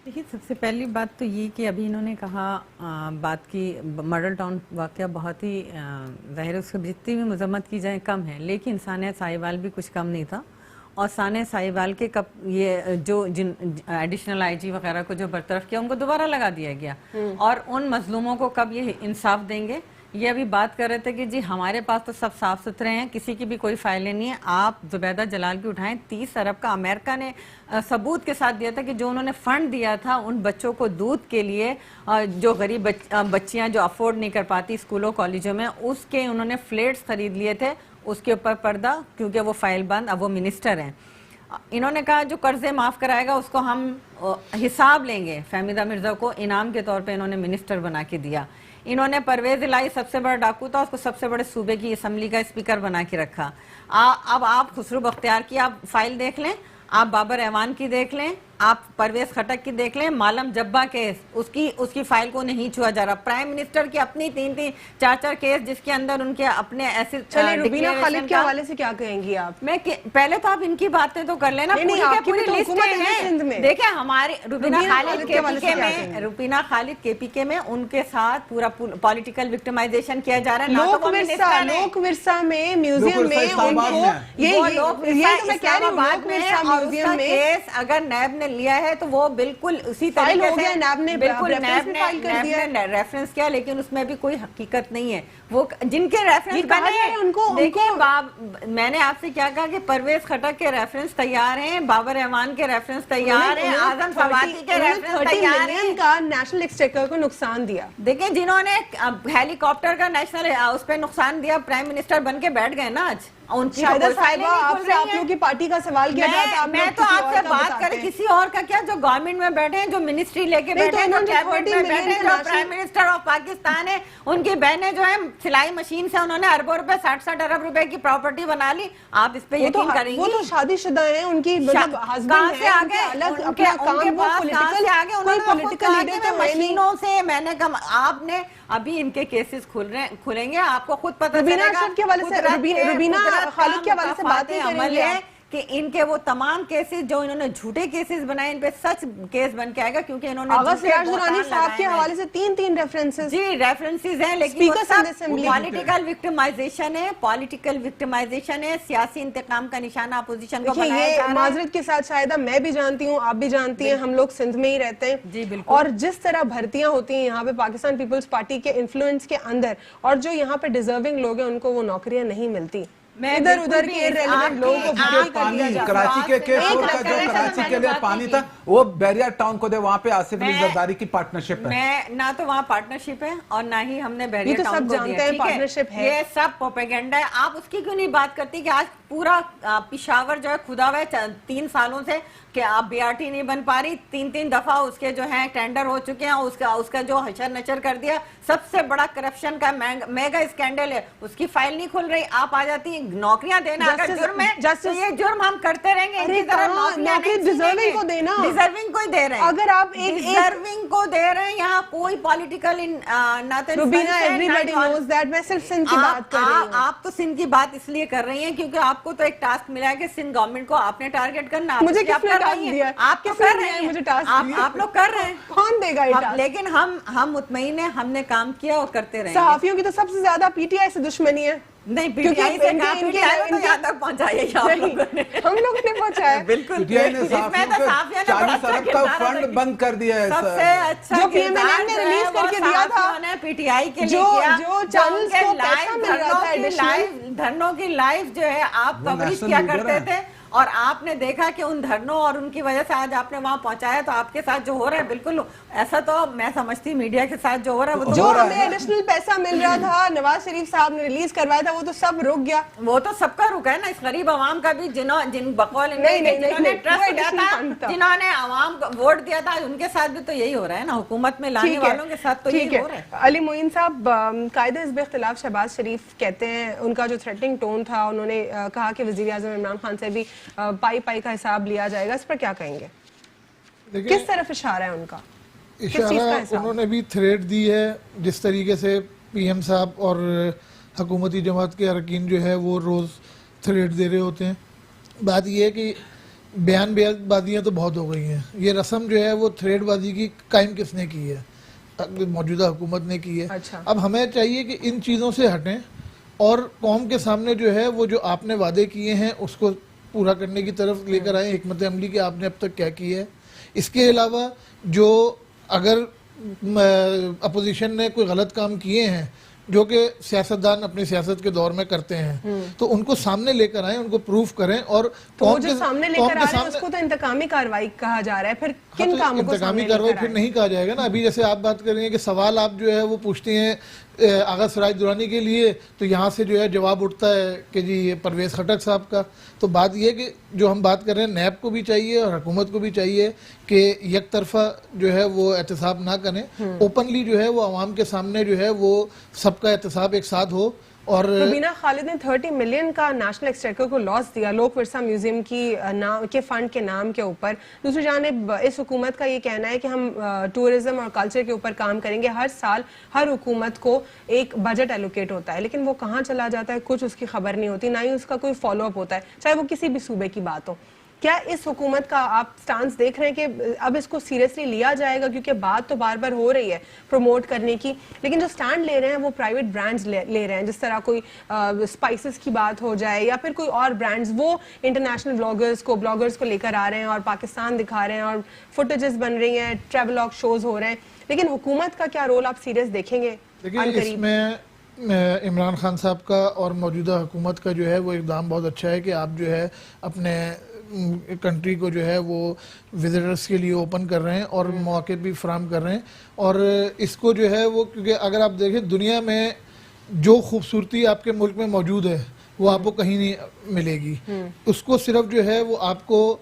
دیکھیے سب سے پہلی بات تو یہ کہ ابھی انہوں نے کہا بات کی ماڈل ٹاؤن واقعہ بہت ہی ظاہر ہے اس کو جتنی بھی مذمت کی جائے کم ہے, لیکن ثانیہ ساہیوال بھی کچھ کم نہیں تھا, اور ثانیہ ساہیوال کے یہ جو ایڈیشنل آئی جی وغیرہ کو جو برطرف کیا ان کو دوبارہ لگا دیا گیا, اور ان مظلوموں کو کب یہ انصاف دیں گے؟ یہ ابھی بات کر رہے تھے کہ جی ہمارے پاس تو سب صاف ستھرے ہیں, کسی کی بھی کوئی فائلیں نہیں ہیں, آپ زبیدہ جلال کی اٹھائیں. 30 ارب کا امریکہ نے ثبوت کے ساتھ دیا تھا کہ جو انہوں نے فنڈ دیا تھا ان بچوں کو دودھ کے لیے, جو غریب بچیاں جو افورڈ نہیں کر پاتی اسکولوں کالجوں میں, اس کے انہوں نے فلیٹس خرید لیے تھے, اس کے اوپر پردہ, کیونکہ وہ فائل بند, اب وہ منسٹر ہیں. انہوں نے کہا جو قرضے معاف کرائے گا اس کو ہم حساب لیں گے. فہمیدہ مرزا کو انعام کے طور پہ انہوں نے منسٹر بنا کے دیا. انہوں نے پرویز الہی سب سے بڑا ڈاکو تھا, اس کو سب سے بڑے صوبے کی اسمبلی کا اسپیکر بنا کے رکھا. اب آپ خسرو بختیار کی آپ فائل دیکھ لیں, آپ بابر اعوان کی دیکھ لیں, آپ پرویز خٹک کی دیکھ لیں, معلم جبا کیس اس کی فائل کو نہیں چھوا جا رہا. پرائم منسٹر کی اپنی 3-4 کیس جس کے اندر ان کے اپنے ایسے. چلے روبینہ خالد کے حوالے سے کیا کہیں گی آپ؟ میں پہلے تو آپ ان کی باتیں تو کر لینا, پوری لسٹیں ہیں. دیکھیں ہمارے روبینہ خالد کے پی کے میں ان کے ساتھ پورا پولیٹیکل وکٹمائزیشن کیا جا رہا ہے. لوک ورثہ میں میوزیم میں ان کو میوزیم میں اگر نیب نے لیا ہے تو وہ بالکل اسی طریقے سے نیب نے ریفرنس کیا, لیکن اس میں بھی کوئی حقیقت نہیں ہے. وہ جن کے ریفرنس بنے, دیکھیں میں نے آپ سے کیا کہا کہ پرویز خٹک کے ریفرنس تیار ہیں, بابر اعوان کے ریفرنس تیار ہیں, اعظم فواتی کے ریفرنس تیار ہیں. کا نیشنل ایکسچیکر کو نقصان دیا, دیکھیں جنہوں نے ہیلی کاپٹر کا نیشنل اس پہ نقصان دیا, پرائم منسٹر بن کے بیٹھ گئے نا آج. شاہدہ صاحبہ آپ سے آپ لوگوں کی پارٹی کا سوال کیا جاتا ہے, میں تو آپ سے بات کریں کسی اور کا کیا, جو گورنمنٹ میں بیٹھے ہیں, جو منسٹری لے کے بیٹھے ہیں, جو کیبنٹ میں بیٹھے ہیں, جو پرائم منسٹر آف پاکستان ہے, ان کی بہنیں جو ہیں سلائی مشین سے انہوں نے اربوں روپے 60 ارب روپے کی پراپرٹی بنا لی. آپ اس پہ یقین کریں گی؟ وہ تو شادی شدہ ہیں, ان کی ہسبینڈ ہیں, الگ اپنا کام, وہ پولیٹیکل لیڈر مشینوں سے. میں نے کہا آپ نے ابھی ان کے کیسز کھلیں گے, آپ کو خود پتہ چلے گا. روبینہ خالد کے حوالے سے باتیں کریں گے کہ ان کے وہ تمام کیسز جو انہوں نے جھوٹے کیسز بنائے, ان پہ سچ کیس بن کے آئے گا, کیونکہ انہوں نے آغا سراج درانی صاحب کے حوالے سے 3 ریفرنسز, جی ریفرنسز ہیں, لیکن پولیٹیکل وکٹمائزیشن ہے, سیاسی انتقام کا نشانہ اپوزیشن کو بنایا جا رہا ہے. معذرت کے ساتھ شاہدہ میں بھی جانتی ہوں, آپ بھی جانتی ہیں, ہم لوگ سندھ میں ہی رہتے ہیں, جی بالکل, اور جس طرح بھرتیاں ہوتی ہیں یہاں پہ پاکستان پیپلز پارٹی کے انفلوئنس کے اندر, اور جو یہاں پہ ڈیزرونگ لوگ ہیں ان کو وہ نوکریاں نہیں ملتی. ادھر ادھر کے ارریلیونٹ لوگوں کو بھیج کر دیا جاتا ہے. کراچی کے کیس کا جو کراچی کے لیے پانی تھا وہ بیریا ٹاؤن کو دے, وہاں پہ آصف علی زرداری کی پارٹنرشپ ہے. میں نہ تو وہاں پارٹنرشپ ہے اور نہ ہی ہم نے بیریا ٹاؤن کو دیا. یہ سب پروپیگنڈا ہے. آپ اس کی کیوں نہیں بات کرتی کہ آج پورا پشاور جو ہے کھدا ہوا ہے 3 سالوں سے کہ آپ بی آر ٹی نہیں بن پا رہی, 3 دفعہ اس کے جو ہیں ٹینڈر ہو چکے ہیں, اس کا جو حشر نشر کر دیا, سب سے بڑا کرپشن کا میگا اسکینڈل ہے, اس کی فائل نہیں کھل رہی. آپ آ جاتی ہیں نوکریاں دینا اگر جرم ہے تو یہ جرم ہم کرتے رہیں گے. اسی طرح نوکری ڈیزرونگ کو دینا, ڈیزرونگ کو ہی دے رہے ہیں. اگر آپ ڈیزرونگ کو دے رہے ہیں, یہاں کوئی پولیٹیکل میں صرف سندھ کی بات کر رہی ہوں. آپ تو سندھ کی بات اس لیے کر رہی ہیں کیونکہ آپ کو تو ایک ٹاسک ملا ہے کہ سندھ گورنمنٹ کو آپ نے ٹارگٹ کرنا. مجھے کس نے ٹاسک دیا؟ آپ کیوں کر رہے ہیں؟ مجھے ٹاسک آپ لوگ کر رہے ہیں, کون دے گا یہ ٹاسک؟ لیکن ہم مطمئن ہیں, ہم نے کام کیا اور کرتے رہے. صحافیوں کی تو سب سے زیادہ پی ٹی آئی سے دشمنی ہے. نہیں, پی ٹی آئی سے کہا, پی ٹی آئی کو تو یہاں تک پہنچایا ہم لوگوں نے پہنچایا. بالکل, پی ٹی آئی نے صحافیوں کو 40 ارب کا فنڈ بند کر دیا ہے. سب سے اچھا جو پی ایم ایل ایم نے ریلیز کر کے دیا تھا پی ٹی آئی کے لیے, جو چینلز کو پیسہ مل رہا تھا, دھرنوں کی لائیو جو ہے آپ کوریج کیا کرتے تھے, اور آپ نے دیکھا کہ ان دھرنوں اور ان کی وجہ سے آج آپ نے وہاں پہنچایا, تو آپ کے ساتھ جو ہو رہا ہے بالکل ایسا تو میں سمجھتی میڈیا کے ساتھ جو ہو رہا ہے وہ جو ہمیں ایڈیشنل پیسہ مل رہا تھا نواز شریف صاحب نے ریلیز کروایا تھا وہ تو سب رک گیا. وہ تو سب کا رکا ہے نا, اس غریب عوام کا بھی, جن بقول جنہوں نے ٹرسٹ دیا تھا, جنہوں نے عوام کو ووٹ دیا تھا, ان کے ساتھ بھی تو یہی ہو رہا ہے نا, حکومت میں لانے والوں کے ساتھ تو یہی ہو رہا ہے. علی معین صاحب, قائد حزب اختلاف شہباز شریف کہتے ہیں, ان کا جو تھریٹنگ ٹون تھا, انہوں نے کہا کہ وزیر اعظم عمران خان سے بھی پائی پائی کا حساب لیا جائے گا, اس پر کیا کہیں گے؟ کس طرف اشارہ ہے ان کا؟ اشارہ انہوں نے بھی تھریٹ دی ہے, جس طریقے سے پی ایم صاحب اور حکومتی جماعت کے اراکین جو ہے وہ روز تھریٹ دے رہے ہوتے ہیں. بات یہ ہے کہ بیان بازیاں تو بہت ہو گئی ہیں, یہ رسم جو ہے وہ تھریٹ بازی کی قائم کس نے کی ہے؟ موجودہ حکومت نے کی ہے. اب ہمیں چاہیے کہ ان چیزوں سے ہٹیں اور قوم کے سامنے جو ہے وہ جو آپ نے وعدے کیے ہیں اس کو پورا کرنے کی طرف لے کر آئیں, حکمت عملی کہ آپ نے اب تک کیا کی ہے. اس کے علاوہ جو اگر اپوزیشن نے کوئی غلط کام کیے ہیں جو کہ سیاستدان اپنی سیاست کے دور میں کرتے ہیں تو ان کو سامنے لے کر آئیں, ان کو پروف کریں. اور وہ جو سامنے لے کر آ رہے ہیں اس کو تو انتقامی کارروائی کہا جا رہا ہے, پھر کن کاموں کو انتقامی کارروائی پھر نہیں کہا جائے گا نا. ابھی جیسے آپ بات کر رہی ہیں کہ سوال آپ جو ہے وہ پوچھتی ہیں آغا سراج درانی کے لیے, تو یہاں سے جو ہے جواب اٹھتا ہے کہ جی یہ پرویز خٹک صاحب کا. تو بات یہ کہ جو ہم بات کر رہے ہیں نیب کو بھی چاہیے اور حکومت کو بھی چاہیے کہ یک طرفہ جو ہے وہ احتساب نہ کریں, اوپنلی جو ہے وہ عوام کے سامنے جو ہے وہ سب کا احتساب ایک ساتھ ہو. اور ربینہ خالد نے 30 ملین کا نیشنل ایکسچیکر کو لاس دیا لوک ورثہ میوزیم کے فنڈ کے نام کے اوپر. دوسری جانب اس حکومت کا یہ کہنا ہے کہ ہم ٹورزم اور کلچر کے اوپر کام کریں گے. ہر سال ہر حکومت کو ایک بجٹ ایلوکیٹ ہوتا ہے, لیکن وہ کہاں چلا جاتا ہے کچھ اس کی خبر نہیں ہوتی, نہ ہی اس کا کوئی فالو اپ ہوتا ہے, چاہے وہ کسی بھی صوبے کی بات ہو. کیا اس حکومت کا آپ سٹانس دیکھ رہے ہیں کہ اب اس کو سیریسلی لیا جائے گا؟ کیونکہ بات تو بار بار ہو رہی ہے پروموٹ کرنے کی, لیکن جو سٹانڈ لے رہے ہیں وہ پرائیویٹ برانڈز لے رہے ہیں, جس طرح کوئی اسپائسز کی بات ہو جائے یا پھر کوئی اور برانڈز, وہ انٹرنیشنل بلاگرز کو لے کر آ رہے ہیں اور پاکستان دکھا رہے ہیں اور فوٹیجز بن رہی ہیں, ٹریولاگ شوز ہو رہے ہیں. لیکن حکومت کا کیا رول آپ سیریس دیکھیں گے؟ دیکھیں اس میں عمران خان صاحب کا اور موجودہ حکومت کا جو ہے وہ اقدام بہت اچھا ہے کہ آپ جو ہے اپنے کنٹری کو جو ہے وہ وزٹرز کے لیے اوپن کر رہے ہیں اور مواقع بھی فراہم کر رہے ہیں. اور اس کو جو ہے وہ, کیونکہ اگر آپ دیکھیں دنیا میں جو خوبصورتی آپ کے ملک میں موجود ہے وہ آپ کو کہیں نہیں ملے گی, اس کو صرف جو ہے وہ آپ کو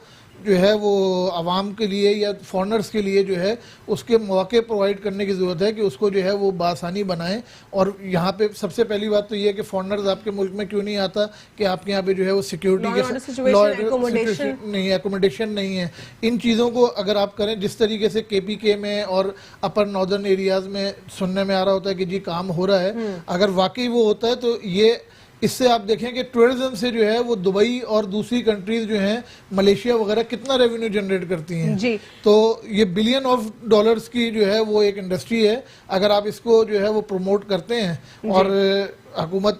جو ہے وہ عوام کے لیے یا فارنرز کے لیے جو ہے اس کے مواقع پرووائڈ کرنے کی ضرورت ہے کہ اس کو جو ہے وہ بآسانی بنائیں. اور یہاں پہ سب سے پہلی بات تو یہ ہے کہ فارنرز آپ کے ملک میں کیوں نہیں آتا کہ آپ کے یہاں پہ جو ہے وہ سیکیورٹی کے نہیں, ایکوموڈیشن نہیں ہے. ان چیزوں کو اگر آپ کریں, جس طریقے سے کے پی کے میں اور اپر ناردرن ایریاز میں سننے میں آ رہا ہوتا ہے کہ جی کام ہو رہا ہے, اگر واقعی وہ ہوتا ہے تو یہ اس سے آپ دیکھیں کہ ٹورزم سے جو ہے وہ دبئی اور دوسری کنٹریز جو ہیں ملیشیا وغیرہ کتنا ریونیو جنریٹ کرتی ہیں. تو یہ بلین آف ڈالرز کی جو ہے وہ ایک انڈسٹری ہے. اگر آپ اس کو جو ہے وہ پروموٹ کرتے ہیں, اور حکومت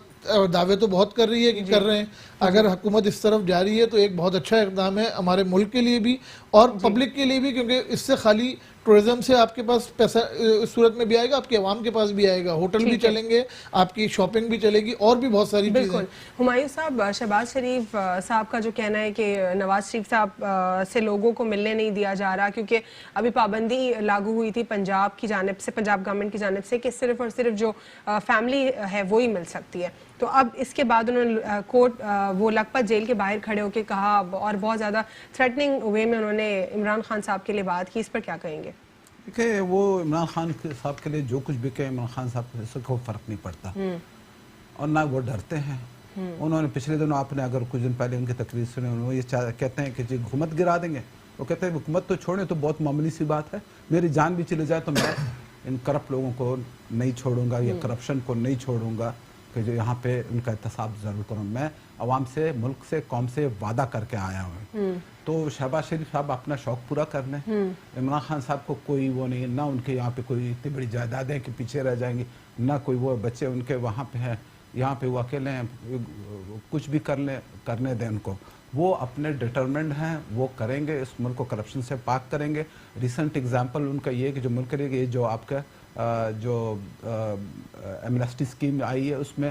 دعوے تو بہت کر رہی ہے کہ کر رہے ہیں, اگر حکومت اس طرف جا رہی ہے تو ایک بہت اچھا اقدام ہے ہمارے ملک کے لیے بھی اور پبلک کے لیے بھی, کیونکہ اس سے خالی ٹورزم سے آپ کے پاس پیسہ اس صورت میں بھی آئے گا, آپ کے عوام کے پاس بھی آئے گا, ہوٹل بھی چلیں گے, آپ کی شاپنگ بھی چلے گی, اور بھی بہت ساری چیزیں. ہمایوں صاحب, شہباز شریف صاحب کا جو کہنا ہے کہ نواز شریف صاحب سے لوگوں کو ملنے نہیں دیا جا رہا کیونکہ ابھی پابندی لاگو ہوئی تھی پنجاب کی جانب سے, پنجاب گورنمنٹ کی جانب سے, کہ صرف اور صرف جو فیملی ہے وہی مل سکتی ہے. تو اب اس کے بعد انہوں نے کورٹ وہ لکھپت جیل کے باہر کھڑے ہو کے کہا اور بہت زیادہ تھریٹننگ وے میں انہوں نے عمران خان صاحب کے لیے بات کی, اس پر کیا کہیں گے؟ دیکھیں وہ عمران خان صاحب کے لیے جو کچھ بھی کہے عمران خان صاحب سے کوئی فرق نہیں پڑتا, اور نہ وہ ڈرتے ہیں. انہوں نے پچھلے دنوں, آپ نے اگر کچھ دن پہلے ان کی تقریر سنی, انہوں نے یہ کہتے ہیں کہ جی حکومت گرا دیں گے. وہ کہتے ہیں حکومت تو چھوڑیں تو بہت معمولی سی بات ہے, میری جان بھی چلی جائے تو میں ان کرپٹ لوگوں کو نہیں چھوڑوں گا یا کرپشن کو نہیں چھوڑوں گا کہ جو یہاں پہ ان کا احتساب ضرور کروں. میں عوام سے, ملک سے, قوم سے وعدہ کر کے آیا ہوں. تو شہباز شریف صاحب اپنا شوق پورا کر لیں. عمران خان صاحب کو کوئی وہ نہیں, نہ ان کے یہاں پہ کوئی اتنی بڑی جائیدادیں کہ پیچھے رہ جائیں گی, نہ کوئی وہ بچے ان کے وہاں پہ ہیں, یہاں پہ وہ اکیلے ہیں, کچھ بھی کرنے دیں ان کو. وہ اپنے ڈٹرمنڈ ہیں, وہ کریں گے, اس ملک کو کرپشن سے پاک کریں گے. ریسنٹ اگزامپل ان کا یہ کہ جو ملک کے لیے جو آپ کا جو ایمنسٹی اسکیم آئی ہے اس میں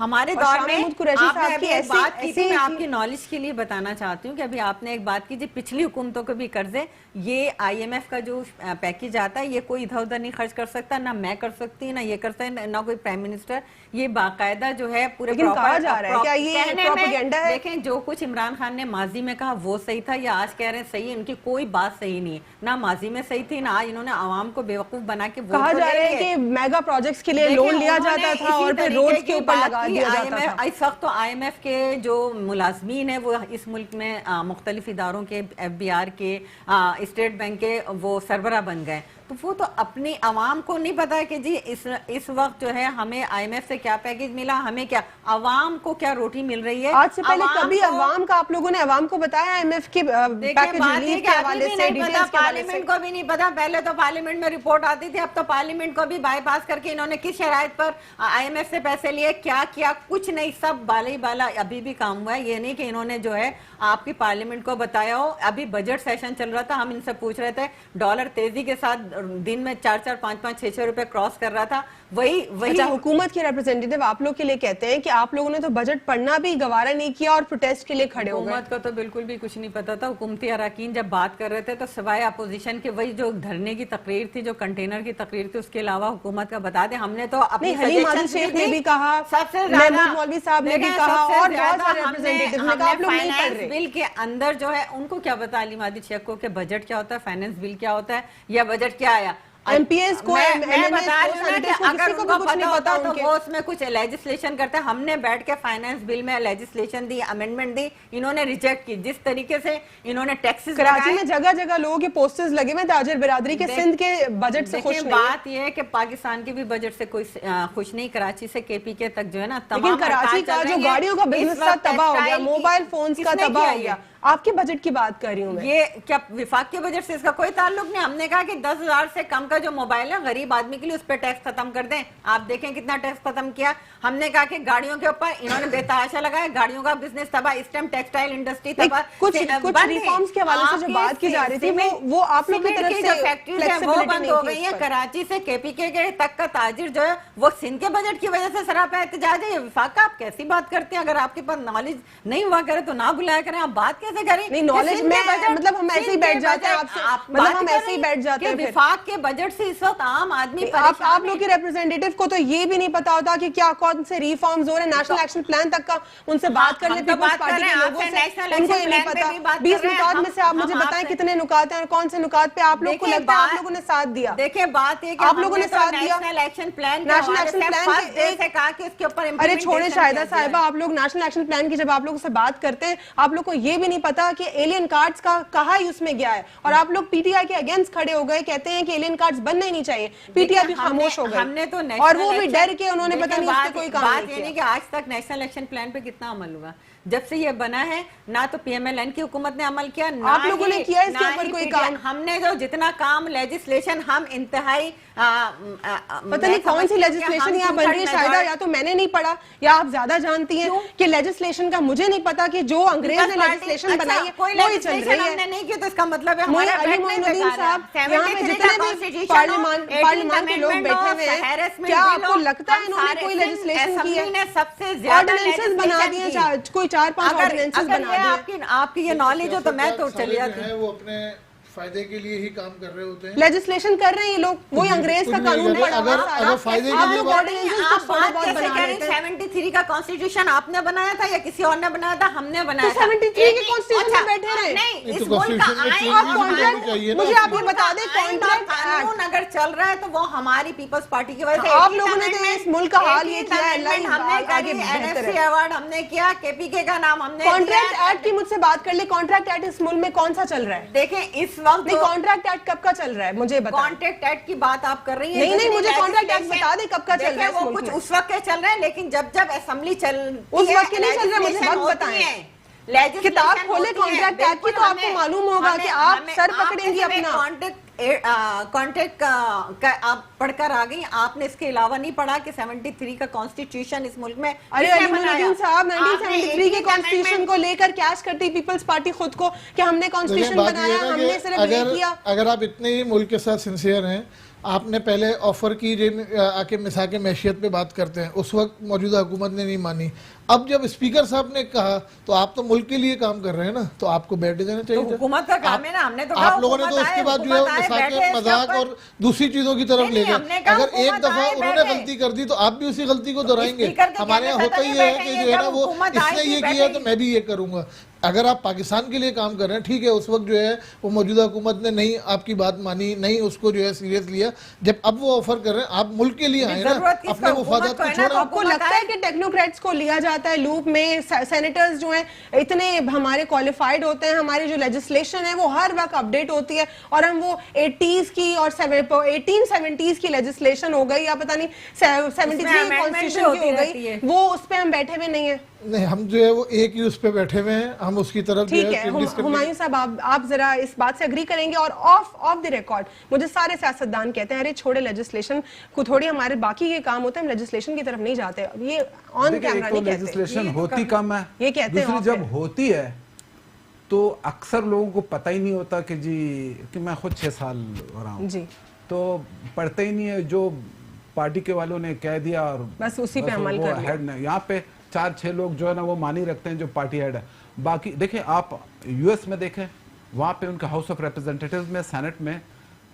ہمارے دور میں آپ نے ابھی ایک بات کی تھی, میں آپ کی نالج کے لیے بتانا چاہتی ہوں کہ ابھی آپ نے ایک بات کی, پچھلی حکومتوں کو بھی قرضے, یہ آئی ایم ایف کا جو پیکیج آتا ہے یہ کوئی ادھر ادھر نہیں خرچ کر سکتا, نہ میں کر سکتی, نہ یہ کرتا ہے, نہ کوئی پرائم منسٹر. یہ باقاعدہ جو ہے پورے دیکھیں جو کچھ عمران خان نے ماضی میں کہا وہ صحیح تھا, یا آج کہہ رہے ہیں صحیح, ان کی کوئی بات صحیح نہیں ہے, نہ ماضی میں صحیح تھی, نہ آج انہوں نے عوام کو بیوقوف بنا کے کہا جا رہا ہے کہ میگا پروجیکٹس کے لیے لون لیا جاتا تھا اور پھر روڈز کے اوپر لگا دیا جاتا تھا. اس وقت تو آئی ایم ایف کے جو ملازمین ہیں وہ اس ملک میں مختلف اداروں کے, ایف بی آر کے, اسٹیٹ بینک کے وہ سربراہ بن گئے, تو وہ تو اپنی عوام کو نہیں پتا کہ جی اس وقت جو ہے ہمیں آئی ایم ایف سے کیا پیکیج ملا, ہمیں کیا, عوام کو کیا روٹی مل رہی ہے. آج سے پہلے کبھی عوام کا آپ لوگوں نے عوام کو بتایا آئی ایم ایف کے پیکیج ریلیف کے حوالے سے, ڈیٹیلز کے حوالے سے؟ پارلیمنٹ کو بھی نہیں پتا, پہلے تو پارلیمنٹ میں رپورٹ آتی تھی, اب تو پارلیمنٹ کو بھی بائی پاس کر کے انہوں نے کس شرائط پر آئی ایم ایف سے پیسے لیے, کیا کیا, کچھ نہیں, سب بالا ہی بالا ابھی بھی کام ہوا ہے. یہ نہیں کہ انہوں نے جو ہے آپ کی پارلیمنٹ کو بتایا ہو. ابھی بجٹ سیشن چل رہا تھا, ہم ان سے پوچھ رہے تھے, ڈالر تیزی کے ساتھ دن میں 4-4, 5-5, 6-6 روپے کراس کر رہا تھا. وہی حکومت کے ریپرزینٹیو آپ لوگ کے لیے کہتے ہیں کہ آپ لوگوں نے تو بجٹ پڑھنا بھی گوارا نہیں کیا اور پروٹیسٹ کے لیے کھڑے ہو گئے. حکومت کو تو بالکل بھی کچھ نہیں پتا تھا. حکومتی اراکین جب بات کر رہے تھے تو سوائے اپوزیشن کے وہی جو دھرنے کی تقریر تھی, جو کنٹینر کی تقریر تھی, اس کے علاوہ حکومت کا بتا دیں. ہم نے تو اپنی حلیم عادل شیخ نے بھی کہا, سب سے محمود مولوی صاحب نے بھی کہا, اور بہت سارے ریپرزینٹیو نے کہا آپ لوگ نہیں پڑھ رہے. بل کے اندر جو ہے ان کو کیا پتا حلیم عادل شیخ کو کہ بجٹ کیا ہوتا ہے, فائنینس بل کیا ہوتا ہے, یا بجٹ کیا آیا. ایم پی ایس کو, میں بتا رہی ہوں کہ اگر ان کو پتا ہوتا تو وہ اس میں کچھ لیجسلیشن کرتے. ہم نے بیٹھ کے فائنانس بل میں لیجسلیشن دی, امینڈمنٹ دی, انہوں نے ریجیکٹ کی. جس طریقے سے انہوں نے ٹیکسز, کراچی میں جگہ جگہ لوگوں کے پوسٹرز لگے ہوئے تاجر برادری کے سندھ کے بجٹ سے خوش نہیں. بات یہ ہے کہ پاکستان کے بھی بجٹ سے کوئی خوش نہیں, کراچی سے کے پی کے تک جو ہے نا تمام. لیکن کراچی کا جو گاڑیوں کا بزنس تھا تباہ ہو گیا, موبائل فونز کا تباہ ہو گیا. آپ کے بجٹ کی بات کر رہی ہوں میں. یہ کیا وفاق کے بجٹ سے اس کا کوئی تعلق نہیں. ہم نے کہا کہ 10,000 سے کم کا جو موبائل ہے غریب آدمی کے لیے اس پہ ٹیکس ختم کر دیں. آپ دیکھیں کتنا ٹیکس ختم کیا. ہم نے کہا کہ گاڑیوں کے اوپر انہوں نے بے تحاشا لگایا, گاڑیوں کا بزنس تباہ, اس ٹائم ٹیکسٹائل انڈسٹری تباہ. کچھ ریفارمز کے حوالے سے جو بات کی جا رہی تھی وہ آپ لوگ کی طرف سے فیکٹریز ہیں وہ بند ہو گئی ہیں. کراچی سے کے پی کے تک کا تاجر جو ہے وہ سندھ کے بجٹ کی وجہ سے سراپا احتجاج ہے. یہ وفاق کا آپ کیسی بات کرتے ہیں؟ اگر آپ کے پاس نالج نہیں ہوا کرے تو نہ بلایا کریں. آپ بات کیسے کریں؟ نہیں نالج میں مطلب ہم ایسے ہی بیٹھ جاتے ہیں آپ سے, مطلب ہم ایسے ہی بیٹھ جاتے ہیں. وفاق کے بجٹ سے اس وقت عام آدمی آپ لوگ کے ریپرزینٹیٹیو کو تو یہ بھی نہیں پتا ہوتا کہ کیا کون سے ریفارمز ہو رہے ہیں. نیشنل ایکشن پلان تک کا ان سے بات کر لیتے پیپلز پارٹی کے لوگوں سے, ان کو یہ نہیں پتا. 20 نکات میں سے آپ مجھے بتائیں کتنے نکات ہیں اور کون سے نکات پہ آپ لوگ کو لگتا ہے آپ لوگوں نے ساتھ دیا. دیکھیں بات یہ کہ آپ لوگوں نے ساتھ دیا نیشنل ایکشن پلان سے کہا کہ اس کے اوپر. ارے چھوڑے شاہدہ صاحبہ, آپ لوگ نیشنل ایکشن پلان کی جب آپ لوگوں سے بات کرتے ہیں آپ لوگ کو یہ بھی نہیں پتا کہ ایلین کارڈز کا کہا ہی اس میں گیا ہے, اور آپ لوگ پی ٹی آئی کے اگینسٹ کھڑے ہو گئے, کہتے ہیں کہ ایلین کارڈز بننا ہی نہیں چاہیے. پی ٹی آئی بھی خاموش ہو گئے, اور وہ بھی ڈر کے انہوں نے پتہ نہیں اس پہ کوئی کام نہیں کیا. بات یہ کہ آج تک نیشنل ایکشن پلان پہ کتنا عمل ہوا. جب سے یہ بنا ہے نہ تو پی ایم ایل این کی حکومت نے عمل کیا, نہ آپ لوگوں نے کیا اس کے اوپر کوئی کام. ہم نے جو جتنا کام لیجسلیشن ہم انتہائی پتہ نہیں کون سی لیجسلیشن یہاں بن رہی ہے شاہدہ, یا تو میں نے نہیں پڑھا یا آپ زیادہ جانتی ہیں کہ لیجسلیشن کا مجھے نہیں پتا کہ جو انگریز نے لیجسلیشن بنائی ہے وہی چل رہی ہے. نہیں کی تو اس کا مطلب ہے علی معین الدین صاحب یہاں پہ جتنے بھی پارلیمان کے لوگ بیٹھے ہوئے ہیں, کیا آپ کو لگتا ہے انہوں نے کوئی لیجسلیشن کی ہے؟ سب سے زیادہ آرڈیننسز بنا دیے, کوئی 4-5 آرڈیننسز بنا دیے. آپ کی یہ نالج ہو تو میں تو چلی جاتی ہوں. وہ اپنے فائدے کے لیے ہی کام کر رہے ہوتے ہیں, لیجسلیشن کر رہے ہیں یہ لوگ, وہی انگریز کا قانون پڑا ہوا ہے. اگر فائدے کے لیے آپ بات کیسے کہہ رہے ہیں 73 کا کانسٹیٹیوشن آپ نے بنایا تھا یا کسی اور نے بنایا تھا؟ ہم نے بنایا تھا. 73 کے کانسٹیٹیوشن میں بیٹھے رہے. نہیں, اس ملک کا آئین, مجھے آپ یہ بتا دیں کانٹریکٹ قانون اگر چل رہا ہے تو وہ ہماری پیپلز پارٹی کی وجہ سے. آپ لوگوں نے تو اس ملک کا حال یہ کیا ہے, ہم نے آگے بہتر ہے. ایوارڈ ہم نے کیا, کے پی کے کا نام ہم نے. کانٹریکٹ ایکٹ کی مجھ سے بات کر لیں, کانٹریکٹ ایکٹ اس ملک میں کون سا چل رہا ہے؟ دیکھیں اس وقت کانٹریکٹ ایکٹ کب کا چل رہا ہے مجھے بتائیں. کانٹریکٹ ایکٹ کی بات آپ کر رہی ہیں. نہیں مجھے کانٹریکٹ ایکٹ بتا دیں کب کا چل رہا ہے. وہ کچھ اس وقت کے چل رہے ہیں, لیکن جب اسمبلی چلتی ہے اس وقت کے نہیں چل رہا, مجھے وقت بتائیں. کتاب کھولے کانٹریکٹ ایکٹ کی تو آپ کو معلوم ہوگا کہ آپ سر پکڑیں گی اپنا. کانٹریکٹ کا آپ پڑھ کر آ گئی, آپ نے اس کے علاوہ نہیں پڑھا کہ 73 کا کانسٹیٹیوشن اس ملک میں. ارے علی معین الدین صاحب 1973 کے کانسٹیٹیوشن کو لے کر کیش کرتی پیپلز پارٹی خود کو کہ ہم نے کانسٹیٹیوشن بنایا, ہم نے صرف یہ کیا. اگر آپ اتنے ہی ملک کے ساتھ سنسیئر ہیں, آپ نے پہلے آفر کی جن آکے مساق معیشت پہ بات کرتے ہیں، اس وقت موجودہ حکومت نے نہیں مانی. اب جب اسپیکر صاحب نے کہا تو آپ تو ملک کے لیے کام کر رہے ہیں نا، تو آپ کو بیٹھ جانا چاہیے. حکومت کا کام ہے نا، ہم نے تو آپ لوگوں نے تو اس کے بعد جو ہے مساق مذاق اور دوسری چیزوں کی طرف لے گئے. اگر ایک دفعہ انہوں نے غلطی کر دی تو آپ بھی اسی غلطی کو دہرائیں گے. ہمارے یہاں ہوتا ہی ہے کہ جو ہے نا وہ اس نے یہ کیا تو میں بھی یہ کروں گا. اگر آپ پاکستان کے لیے کام کر رہے ہیں ٹھیک ہے، اس وقت جو ہے وہ موجودہ حکومت نے نہیں آپ کی بات مانی، نہیں اس کو جو ہے سیریس لیا. جب اب وہ آفر کر رہے ہیں، آپ ملک کے لیے آئے نا، اپنے مفادات کو چھوڑیں. آپ کو لگتا ہے کہ ٹیکنوکریٹس کو لیا جاتا ہے لوپ میں؟ سینیٹرز جو ہیں اتنے ہمارے کوالیفائیڈ ہوتے ہیں، ہماری جو لیجسلیشن ہے وہ ہر وقت اپڈیٹ ہوتی ہے، اور ہم وہ 80s کی اور 1870s کی لیجسلیشن ہو گئی یا پتہ نہیں 73 کانسٹیٹیوشن کی ہو گئی، وہ اس پہ ہم بیٹھے ہوئے نہیں ہیں. نہیں، ہم جو ہے وہ ایک ہی اس پہ بیٹھے ہوئے ہیں، ہم اس کی طرف جو ٹھیک ہے. ہمایوں صاحب آپ ذرا اس بات سے اگری کریں گے؟ اور آف دی ریکارڈ مجھے سارے سیاستدان کہتے ہیں ارے چھوڑے لیجسلیشن کو، تھوڑی ہمارے باقی کے کام ہوتے ہیں، ہم لیجسلیشن کی طرف نہیں جاتے. یہ آن کیمرہ نہیں کہتے، لیجسلیشن ہوتی کم ہے، یہ کہتے ہیں. دوسری جب ہوتی ہے تو اکثر لوگوں کو پتہ ہی نہیں ہوتا کہ جی، کہ میں خود 6 سال ہو رہا ہوں تو پڑھتے ہی نہیں ہے، جو پارٹی کے والوں نے کہہ دیا اور بس اسی پہ عمل کر لیا. یہاں پہ 4-6 لوگ جو ہے نا وہ مانی رکھتے ہیں جو پارٹی ہیڈ ہے. باقی دیکھیں آپ یو ایس میں دیکھیں، وہاں پہ ان کا ہاؤس آف ریپرزینٹیٹیوز میں، سینٹ میں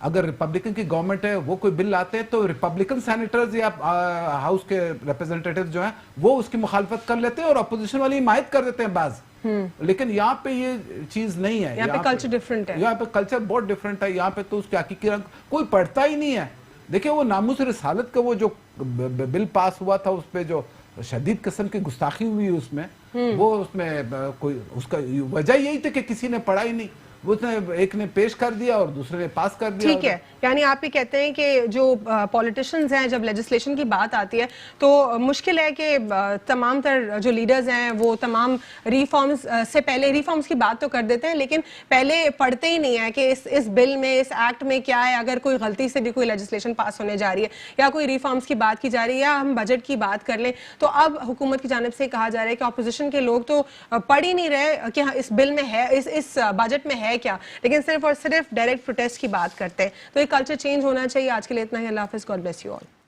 اگر ریپبلکن کی گورنمنٹ ہے، وہ کوئی بل لاتے ہیں تو ریپبلکن سینیٹرز یا ہاؤس کے ریپرزینٹیٹیوز جو ہیں وہ اس کی مخالفت کر لیتے ہیں اور اپوزیشن والی حمایت کر دیتے ہیں بعض. لیکن یہاں پہ یہ چیز نہیں ہے، یہاں پہ کلچر ڈیفرنٹ ہے، یہاں پہ کلچر بہت ڈیفرنٹ ہے. یہاں پہ تو اس کے حقیقی رنگ کوئی پڑھتا ہی نہیں ہے. دیکھیں وہ ناموس رسالت کا وہ جو بل پاس ہوا تھا، اس پہ جو شدید قسم کی گستاخی ہوئی اس میں، وہ اس میں کوئی اس کا وجہ یہی تھی کہ کسی نے پڑھا ہی نہیں. اس نے ایک نے پیش کر دیا اور دوسرے نے پاس کر دیا. ٹھیک ہے، یعنی آپ یہ کہتے ہیں کہ جو پولیٹیشنز ہیں جب لیجسلیشن کی بات آتی ہے تو مشکل ہے کہ تمام تر جو لیڈرز ہیں وہ تمام ریفارمز سے پہلے ریفارمز کی بات تو کر دیتے ہیں لیکن پہلے پڑھتے ہی نہیں ہے کہ اس بل میں، اس ایکٹ میں کیا ہے. اگر کوئی غلطی سے بھی کوئی لیجسلیشن پاس ہونے جا رہی ہے یا کوئی ریفارمز کی بات کی جا رہی ہے یا ہم بجٹ کی بات کر لیں تو اب حکومت کی جانب سے کہا جا رہا ہے کہ اپوزیشن کے لوگ تو پڑھ ہی نہیں رہے کہ اس بل میں ہے، اس بجٹ میں ہے کیا، لیکن صرف اور صرف ڈائریکٹ پروٹیسٹ کی بات کرتے ہیں. تو یہ کلچر چینج ہونا چاہیے. آج کے لیے اتنا ہی. اللہ حافظ. God bless you all.